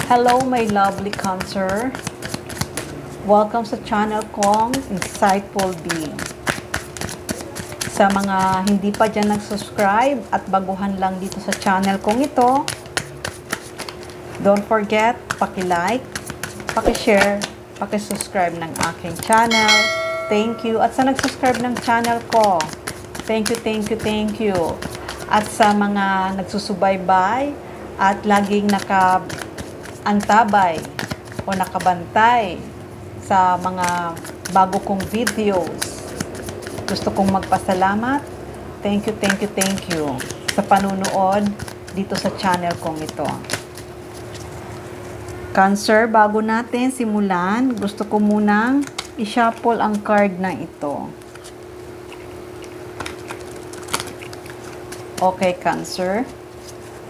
Hello my lovely Cancer. Welcome sa channel kong Insightful Being. Sa mga hindi pa dyan nag-subscribe at baguhan lang dito sa channel kong ito, don't forget, paki-like, paki-share, paki-subscribe ng aking channel. Thank you. At sa nag-subscribe ng channel ko, thank you, thank you, thank you. At sa mga nagsusubaybay at laging antabay o nakabantay sa mga bago kong videos. Gusto kong magpasalamat. Thank you, thank you, thank you sa panunood dito sa channel kong ito. Cancer, bago natin simulan, gusto ko munang i-shuffle ang card na ito. Okay, Cancer.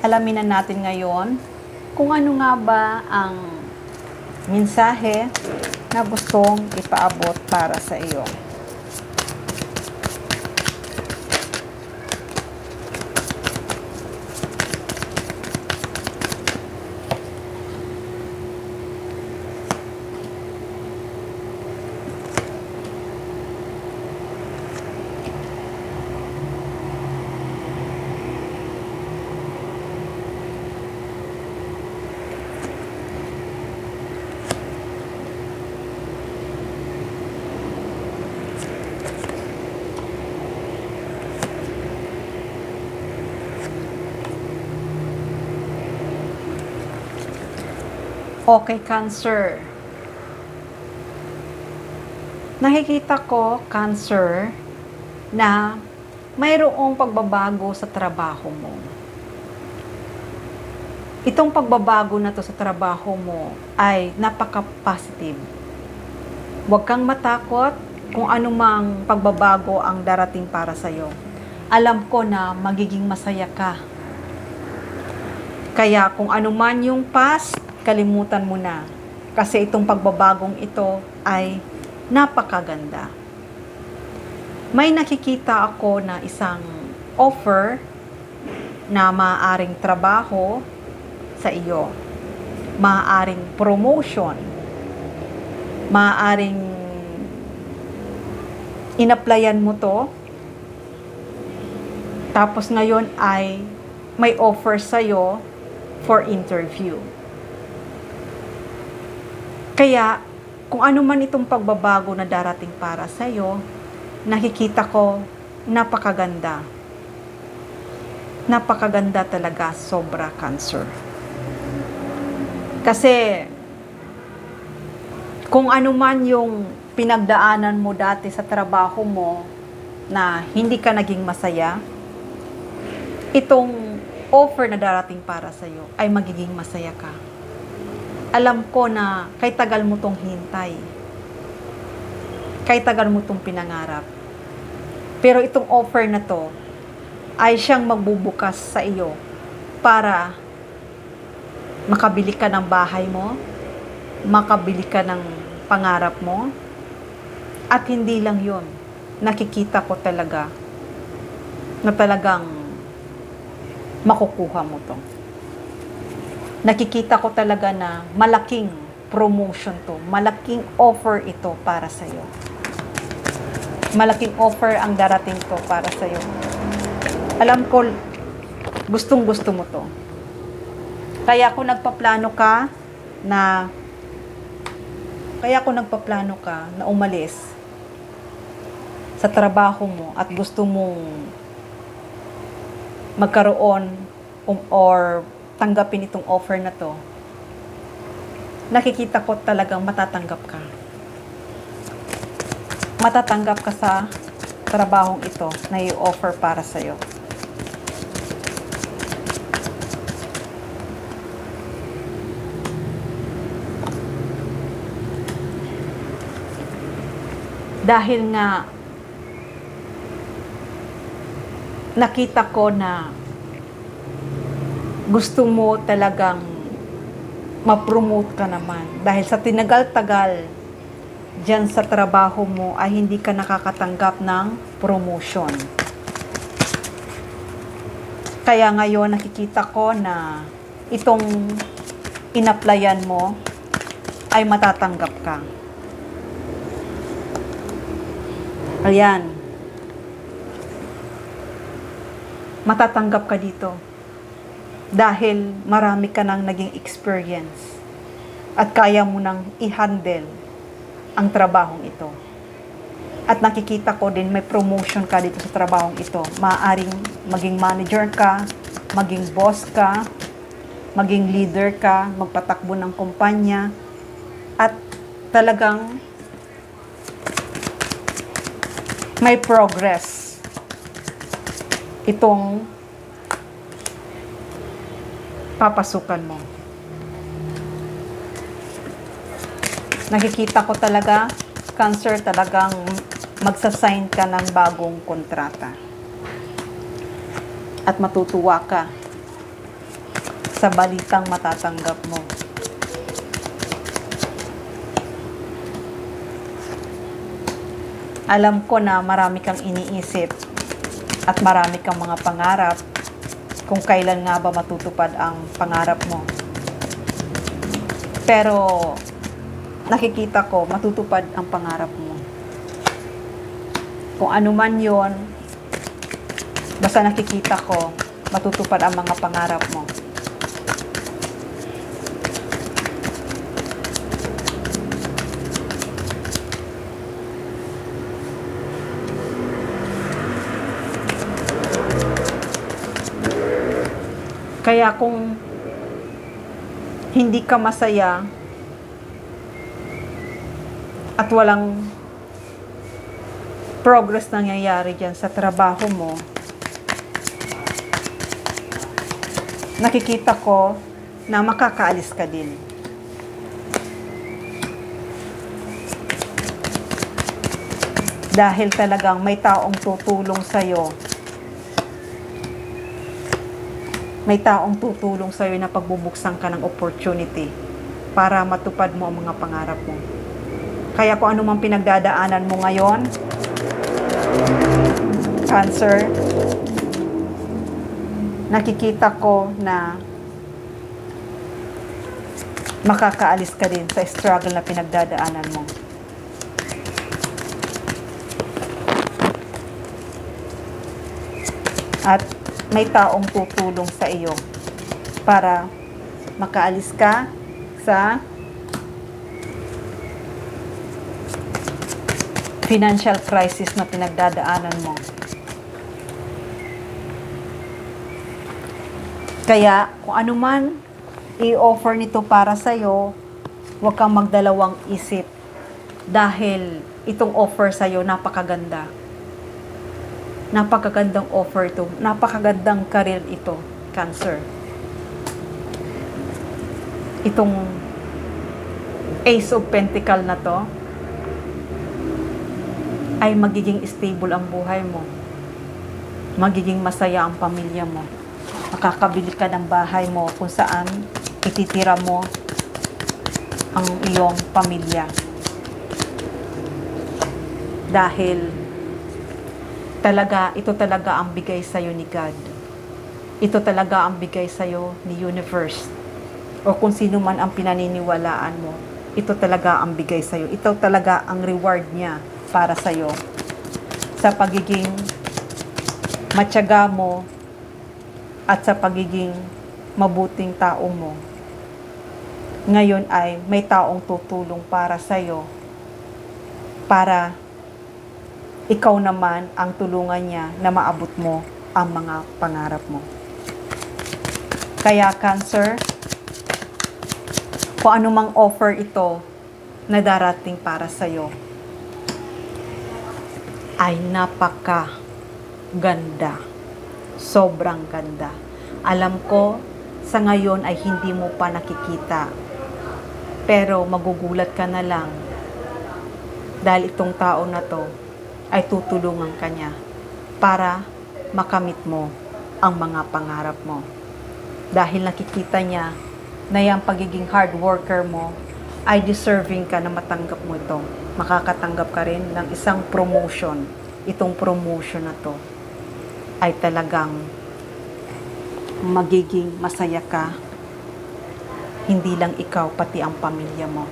Alamin na natin ngayon kung ano nga ba ang mensahe na gustong ipaabot para sa iyo. Okay, Cancer. Nakikita ko, Cancer, na mayroong pagbabago sa trabaho mo. Itong pagbabago na to sa trabaho mo ay napaka-positive. Huwag kang matakot kung anumang pagbabago ang darating para sa'yo. Alam ko na magiging masaya ka. Kaya kung anuman yung past, kalimutan mo na. Kasi itong pagbabagong ito ay napakaganda. May nakikita ako na isang offer na maaaring trabaho sa iyo. Maaaring promotion. Maaaring in-applyan mo to. Tapos ngayon ay may offer sa'yo for interview. Kaya, kung ano man itong pagbabago na darating para sa'yo, nakikita ko, napakaganda. Napakaganda talaga, sobra, Cancer. Kasi, kung ano man yung pinagdaanan mo dati sa trabaho mo na hindi ka naging masaya, itong offer na darating para sa'yo ay magiging masaya ka. Alam ko na kay tagal mo tong hintay. Kay tagal mo tong pinangarap. Pero itong offer na to ay siyang magbubukas sa iyo para makabili ka ng bahay mo, makabili ka ng pangarap mo, at hindi lang yon. Nakikita ko talaga na talagang makukuha mo to. Nakikita ko talaga na malaking promotion to. Malaking offer ito para sa'yo. Malaking offer ang darating to para sa'yo. Alam ko, gustong-gusto mo to. Kaya kung nagpaplano ka na umalis sa trabaho mo at gusto mong magkaroon or tanggapin itong offer na to, nakikita ko talagang matatanggap ka. Matatanggap ka sa trabahong ito na i-offer para sa'yo. Dahil nga, nakita ko na gusto mo talagang ma-promote ka naman. Dahil sa tinagal-tagal dyan sa trabaho mo ay hindi ka nakakatanggap ng promotion. Kaya ngayon nakikita ko na itong inaplayan mo ay matatanggap ka. Ayan. Matatanggap ka dito. Dahil marami ka nang naging experience. At kaya mo nang i-handle ang trabahong ito. At nakikita ko din may promotion ka dito sa trabahong ito. Maaaring maging manager ka, maging boss ka, maging leader ka, magpatakbo ng kumpanya, at talagang may progress itong papasukan mo. Nakikita ko talaga, Cancer, talagang magsasign ka ng bagong kontrata. At matutuwa ka sa balitang matatanggap mo. Alam ko na marami kang iniisip at marami kang mga pangarap kung kailan nga ba matutupad ang pangarap mo. Pero nakikita ko matutupad ang pangarap mo. Kung ano man yon, basta nakikita ko matutupad ang mga pangarap mo. Kaya kung hindi ka masaya at walang progress nangyayari dyan sa trabaho mo, nakikita ko na makakaalis ka din. Dahil talagang may taong tutulong sa'yo. May taong tutulong sa'yo na pagbubuksan ka ng opportunity para matupad mo ang mga pangarap mo. Kaya kung ano mang pinagdadaanan mo ngayon, Cancer, nakikita ko na makakaalis ka din sa struggle na pinagdadaanan mo. At may taong tutulong sa iyo para makaalis ka sa financial crisis na pinagdadaanan mo. Kaya kung ano man i-offer nito para sa iyo, huwag kang magdalawang isip dahil itong offer sa iyo napakaganda. Napakagandang offer ito. Napakagandang career ito, Cancer. Itong Ace of Pentacles na to ay magiging stable ang buhay mo. Magiging masaya ang pamilya mo. Makakabili ka ng bahay mo kung saan ititira mo ang iyong pamilya. Dahil ito talaga ang bigay sa'yo ni God. Ito talaga ang bigay sa'yo ni Universe. O kung sino man ang pinaniniwalaan mo, ito talaga ang bigay sa'yo. Ito talaga ang reward niya para sa'yo. Sa pagiging matyaga mo at sa pagiging mabuting tao mo. Ngayon ay may taong tutulong para sa'yo para ikaw naman ang tulungan niya na maabot mo ang mga pangarap mo. Kaya Cancer, kung anumang offer ito na darating para sa'yo, ay napaka-ganda. Sobrang ganda. Alam ko, sa ngayon ay hindi mo pa nakikita. Pero magugulat ka na lang dahil itong tao na to ay tutulungan ka niya para makamit mo ang mga pangarap mo. Dahil nakikita niya na yung pagiging hard worker mo ay deserving ka na matanggap mo ito. Makakatanggap ka rin ng isang promotion. Itong promotion na to ay talagang magiging masaya ka Hindi lang ikaw, pati ang pamilya mo.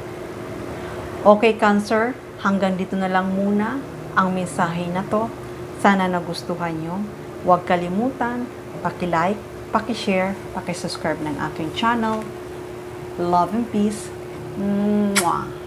Okay, Cancer, hanggang dito na lang muna ang mensahe na to. Sana nagustuhan nyo. Huwag kalimutan, paki-like, paki-share, paki-subscribe ng aking channel. Love and peace. Mwah!